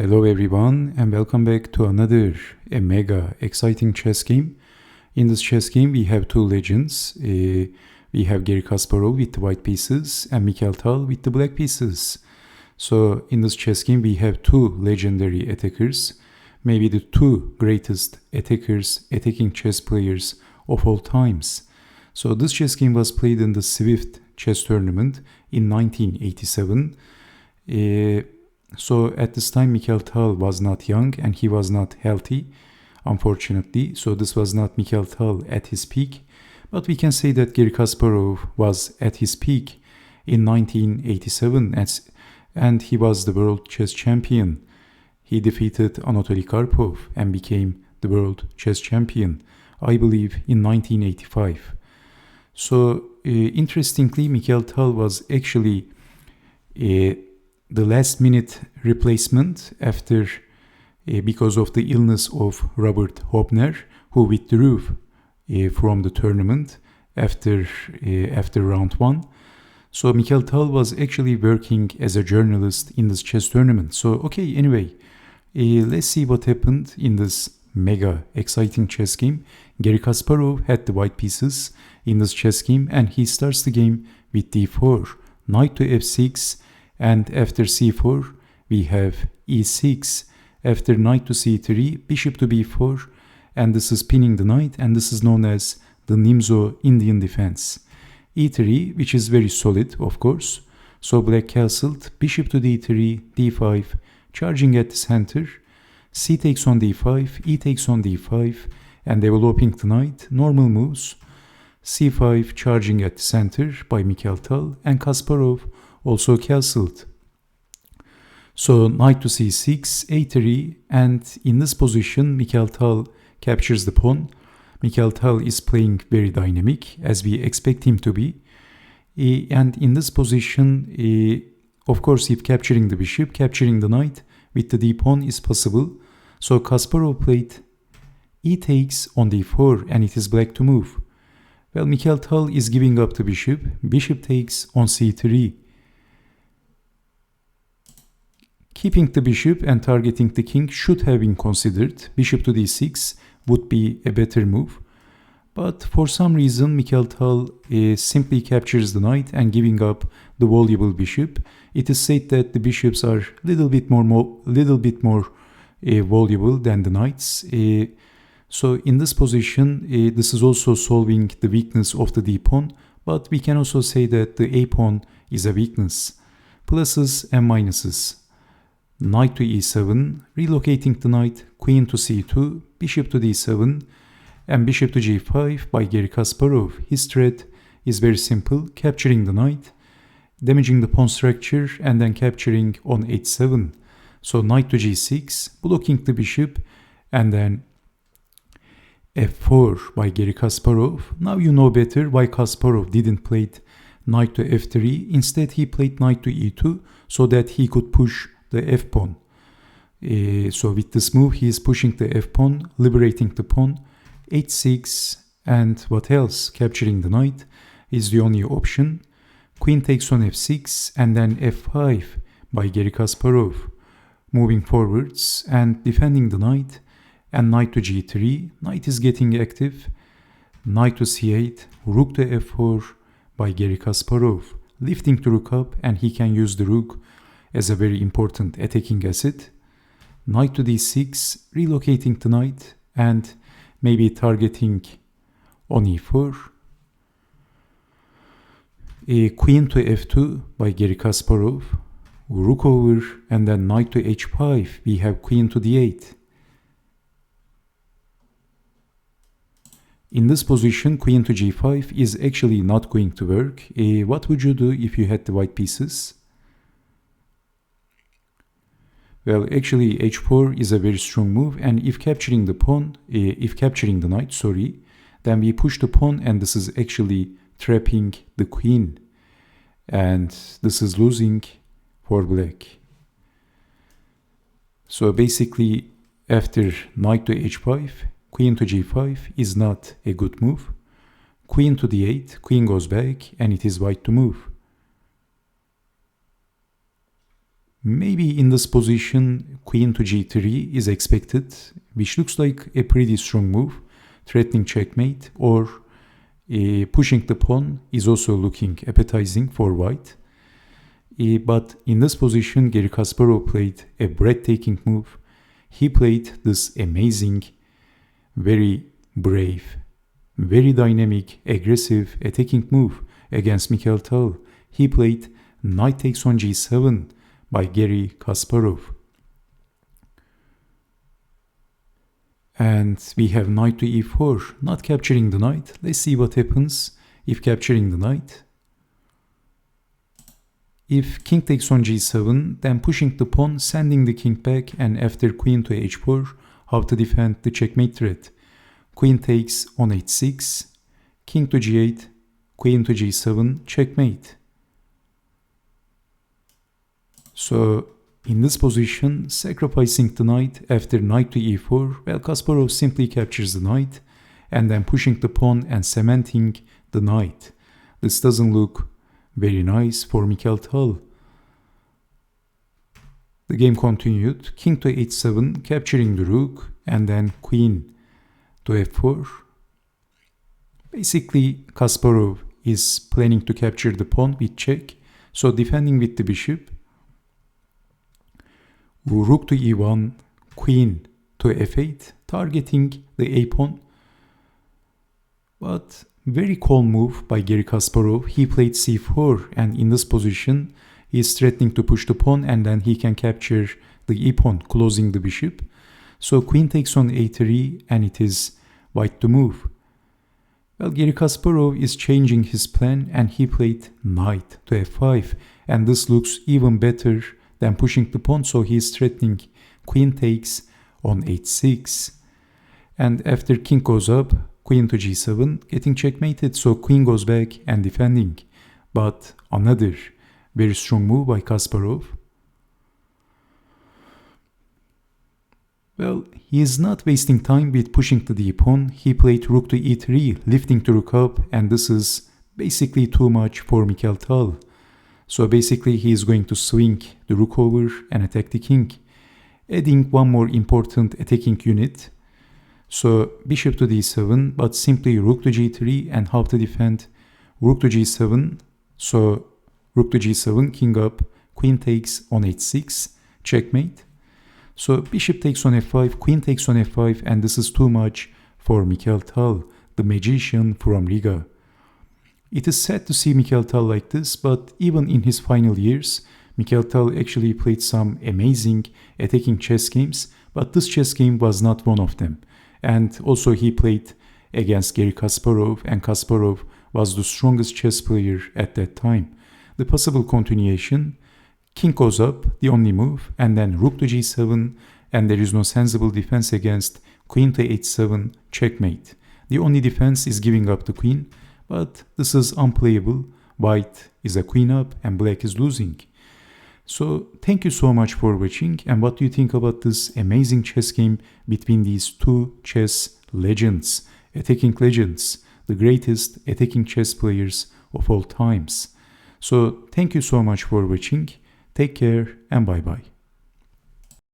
Hello everyone and welcome back to another mega exciting chess game. In this chess game we have two legends. We have Garry Kasparov with the white pieces and Mikhail Tal with the black pieces. So in this chess game we have two legendary attackers, maybe the two greatest attacking chess players of all times. So this chess game was played in the Swift chess tournament in 1987. So at this time Mikhail Tal was not young and he was not healthy, unfortunately. So this was not Mikhail Tal at his peak. But we can say that Garry Kasparov was at his peak in 1987 and he was the world chess champion. He defeated Anatoly Karpov and became the world chess champion, I believe, in 1985. So interestingly, Mikhail Tal was actually the last minute replacement after because of the illness of Robert Hobner, who withdrew from the tournament after round one. So Mikhail Tal was actually working as a journalist in this chess tournament. So okay, anyway, let's see what happened in this mega exciting chess game. Garry Kasparov had the white pieces in this chess game and he starts the game with d4, knight to f6, and after c4 we have e6, after knight to c3, bishop to b4, and this is pinning the knight, and this is known as the Nimzo-Indian defense. e3, which is very solid, of course. So black castled, bishop to d3, d5, charging at the center, c takes on d5, e takes on d5, and developing the knight, normal moves, c5 charging at the center by Mikhail Tal, and Kasparov also castled. So knight to c6, a3, and in this position Mikhail Tal captures the pawn. Mikhail Tal is playing very dynamic, as we expect him to be. And in this position, of course, if capturing the bishop, capturing the knight with the d-pawn is possible. So Kasparov played e takes on d4, and it is black to move. Well, Mikhail Tal is giving up the bishop. Bishop takes on c3. Keeping the bishop and targeting the king should have been considered. Bishop to d6 would be a better move. But for some reason, Mikhail Tal simply captures the knight and giving up the valuable bishop. It is said that the bishops are a little bit more valuable than the knights. So in this position, this is also solving the weakness of the d-pawn. But we can also say that the a-pawn is a weakness. Pluses and minuses. Knight to e7, relocating the knight, queen to c2, bishop to d7, and bishop to g5 by Garry Kasparov. His threat is very simple, capturing the knight, damaging the pawn structure, and then capturing on h7. So knight to g6, blocking the bishop, and then f4 by Garry Kasparov. Now you know better why Kasparov didn't play knight to f3. Instead, he played knight to e2 so that he could push the f-pawn. So with this move, he is pushing the f-pawn, liberating the pawn, h6, and what else? Capturing the knight is the only option. Queen takes on f6, and then f5 by Garry Kasparov. Moving forwards and defending the knight, and knight to g3. Knight is getting active. Knight to c8, rook to f4 by Garry Kasparov. Lifting the rook up, and he can use the rook as a very important attacking asset. Knight to d6, relocating the knight and maybe targeting on e4. Queen to f2 by Garry Kasparov. Rook over, and then knight to h5. We have queen to d8. In this position, queen to g5 is actually not going to work. What would you do if you had the white pieces? Well, actually h4 is a very strong move, and if capturing the knight, then we push the pawn, and this is actually trapping the queen, and this is losing for black. So basically, after knight to h5, queen to g5 is not a good move. Queen to d8, queen goes back, and it is white to move. Maybe in this position, queen to g3 is expected, which looks like a pretty strong move, threatening checkmate, or pushing the pawn is also looking appetizing for white. But in this position, Garry Kasparov played a breathtaking move. He played this amazing, very brave, very dynamic, aggressive, attacking move against Mikhail Tal. He played knight takes on g7 by Garry Kasparov. And we have knight to e4, not capturing the knight. Let's see what happens if capturing the knight. If king takes on g7, then pushing the pawn, sending the king back, and after queen to h4, how to defend the checkmate threat. Queen takes on h6, king to g8, queen to g7, checkmate. So in this position, sacrificing the knight after knight to e4, well, Kasparov simply captures the knight and then pushing the pawn and cementing the knight. This doesn't look very nice for Mikhail Tal. The game continued, king to h7, capturing the rook, and then queen to f4. Basically, Kasparov is planning to capture the pawn with check, so defending with the bishop. Rook to e1, queen to f8, targeting the a-pawn. But very calm move by Garry Kasparov. He played c4, and in this position, he is threatening to push the pawn, and then he can capture the e-pawn, closing the bishop. So queen takes on a3, and it is white to move. Well, Garry Kasparov is changing his plan, and he played knight to f5, and this looks even better than pushing the pawn, so he is threatening queen takes on h6. And after king goes up, queen to g7, getting checkmated, so queen goes back and defending. But another very strong move by Kasparov. Well, he is not wasting time with pushing the d-pawn. He played rook to e3, lifting the rook up, and this is basically too much for Mikhail Tal. So basically he is going to swing the rook over and attack the king, adding one more important attacking unit. So bishop to d7, but simply rook to g3, and how to defend rook to g7. So rook to g7, king up, queen takes on h6, checkmate. So bishop takes on f5, queen takes on f5, and this is too much for Mikhail Tal, the magician from Riga. It is sad to see Mikhail Tal like this, but even in his final years, Mikhail Tal actually played some amazing attacking chess games, but this chess game was not one of them. And also he played against Garry Kasparov, and Kasparov was the strongest chess player at that time. The possible continuation, king goes up, the only move, and then rook to g7, and there is no sensible defense against queen to h7, checkmate. The only defense is giving up the queen, but this is unplayable. White is a queen up and black is losing. So thank you so much for watching, and what do you think about this amazing chess game between these two chess legends, attacking legends, the greatest attacking chess players of all times. So thank you so much for watching. Take care and bye bye.